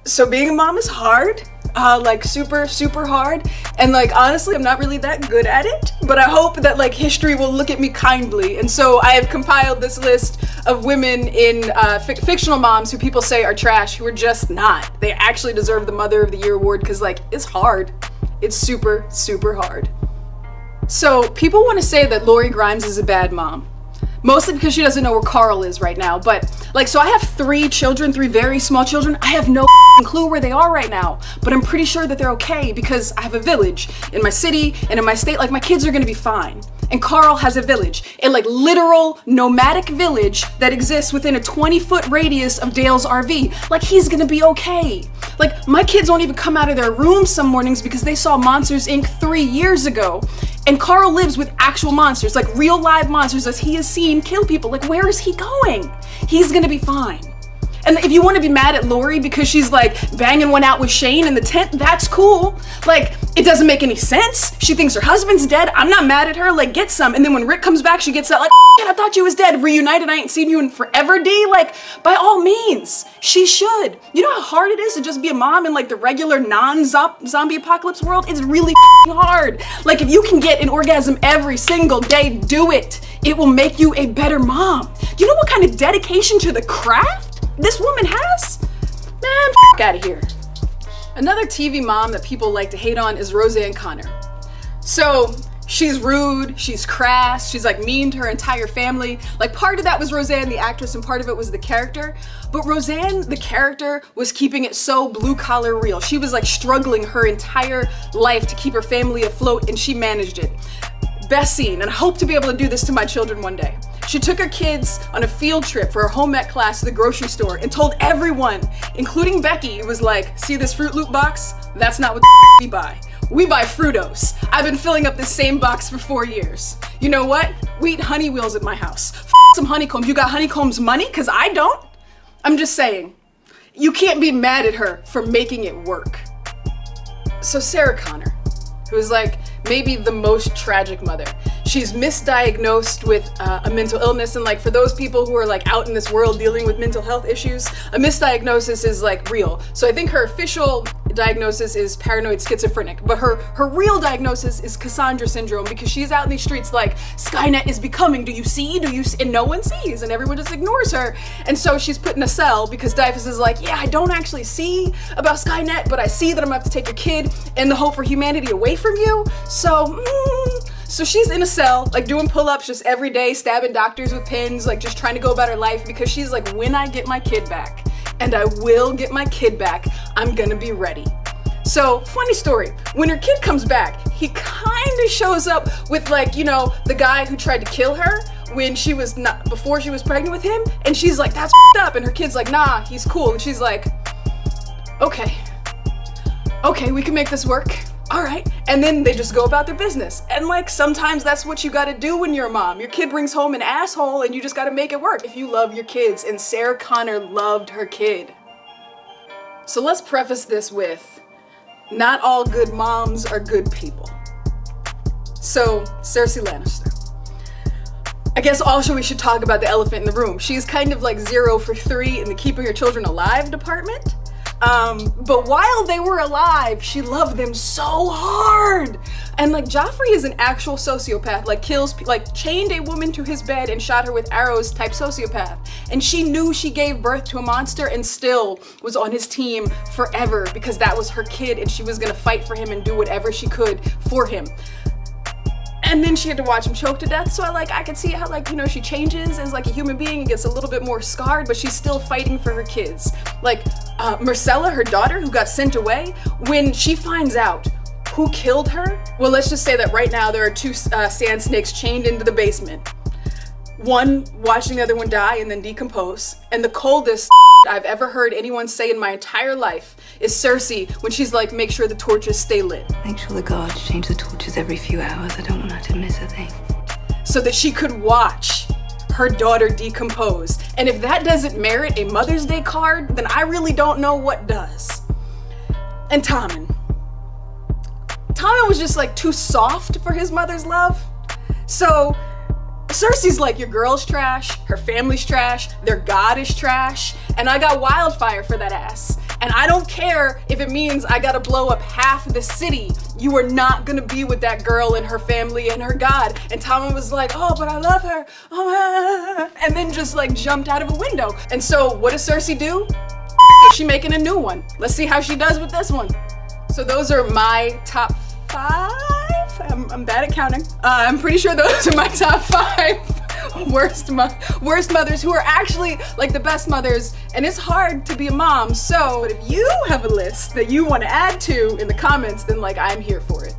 So being a mom is hard, like super hard, and like honestly I'm not really that good at it, but I hope that like history will look at me kindly. And so I have compiled this list of women in fictional moms who people say are trash, who are just not. They actually deserve the Mother of the Year award because like it's hard. It's super hard. So people want to say that Lorri Grimes is a bad mom. Mostly because she doesn't know where Carl is right now, but like, so I have 3 children, 3 very small children. I have no clue where they are right now, but I'm pretty sure that they're okay because I have a village in my city and in my state. Like, my kids are gonna be fine. And Carl has a village, a like literal nomadic village that exists within a 20-foot radius of Dale's RV. Like, he's gonna be okay. Like, my kids won't even come out of their rooms some mornings because they saw Monsters Inc. 3 years ago. And Carl lives with actual monsters, like real live monsters as he has seen kill people. Like, where is he going? He's gonna be fine. And if you want to be mad at Lorri because she's like banging one out with Shane in the tent, that's cool. Like, it doesn't make any sense. She thinks her husband's dead. I'm not mad at her. Like, get some. And then when Rick comes back, she gets that like, I thought you was dead. Reunited. I ain't seen you in forever, D. Like, by all means, she should. You know how hard it is to just be a mom in like the regular non-zombie apocalypse world? It's really hard. Like, if you can get an orgasm every single day, do it. It will make you a better mom. Do you know what kind of dedication to the craft this woman has? Man, f out of here. Another TV mom that people like to hate on is Roseanne Conner. So she's rude, she's crass, she's like mean to her entire family. Like, part of that was Roseanne the actress and part of it was the character. But Roseanne the character was keeping it so blue collar real. She was like struggling her entire life to keep her family afloat, and she managed it. Best scene, and I hope to be able to do this to my children one day. She took her kids on a field trip for her home ec class to the grocery store and told everyone, including Becky, it was like, see this Fruit Loop box? That's not what we buy. We buy Fruitos. I've been filling up this same box for 4 years. You know what? We eat honey wheels at my house. Some honeycombs. You got honeycombs money? Cause I don't. I'm just saying, you can't be mad at her for making it work. So Sarah Connor, who is like maybe the most tragic mother. She's misdiagnosed with a mental illness, and like for those people who are like out in this world dealing with mental health issues, a misdiagnosis is like real. So I think her official diagnosis is paranoid schizophrenic, but her real diagnosis is Cassandra syndrome, because she's out in these streets like, Skynet is becoming, do you see? And no one sees, and everyone just ignores her. And so she's put in a cell because Dyfus is like, yeah, I don't actually see about Skynet, but I see that I'm gonna have to take your kid and the hope for humanity away from you. So she's in a cell, like doing pull-ups just every day, stabbing doctors with pins, like just trying to go about her life, because she's like, when I get my kid back, and I will get my kid back, I'm gonna be ready. So, funny story, when her kid comes back, he kind of shows up with like, you know, the guy who tried to kill her when she was not, before she was pregnant with him, and she's like, that's up, and her kid's like, nah, he's cool, and she's like, okay, we can make this work. All right, and then they just go about their business. And like, sometimes that's what you gotta do when you're a mom. Your kid brings home an asshole and you just gotta make it work if you love your kids, and Sarah Connor loved her kid. So let's preface this with, not all good moms are good people. So, Cersei Lannister. I guess also we should talk about the elephant in the room. She's kind of like 0 for 3 in the keeping her children alive department. But while they were alive, she loved them so hard. And like, Joffrey is an actual sociopath, like chained a woman to his bed and shot her with arrows type sociopath. And she knew she gave birth to a monster and still was on his team forever because that was her kid and she was gonna fight for him and do whatever she could for him. And then she had to watch him choke to death, so I could see how, like, you know, she changes as like a human being and gets a little bit more scarred, but she's still fighting for her kids. Like, Marcella, her daughter, who got sent away, when she finds out who killed her, well, let's just say that right now there are 2 sand snakes chained into the basement. One watching the other one die and then decompose, and the coldest I've ever heard anyone say in my entire life is Cersei when she's like, make sure the torches stay lit. Make sure the guards change the torches every few hours. I don't want her to miss a thing. So that she could watch her daughter decompose. And if that doesn't merit a Mother's Day card, then I really don't know what does. And Tommen. Tommen was just like too soft for his mother's love. So Cersei's like, your girl's trash, her family's trash, their god is trash, and I got wildfire for that ass. And I don't care if it means I gotta blow up half the city. You are not gonna be with that girl and her family and her god. And Tommen was like, oh, but I love her. Oh, and then just like jumped out of a window. And so what does Cersei do? She making a new one. Let's see how she does with this one. So those are my top 5. I'm bad at counting. I'm pretty sure those are my top 5 worst mothers who are actually like the best mothers, and it's hard to be a mom. So if you have a list that you want to add to in the comments, then like I'm here for it.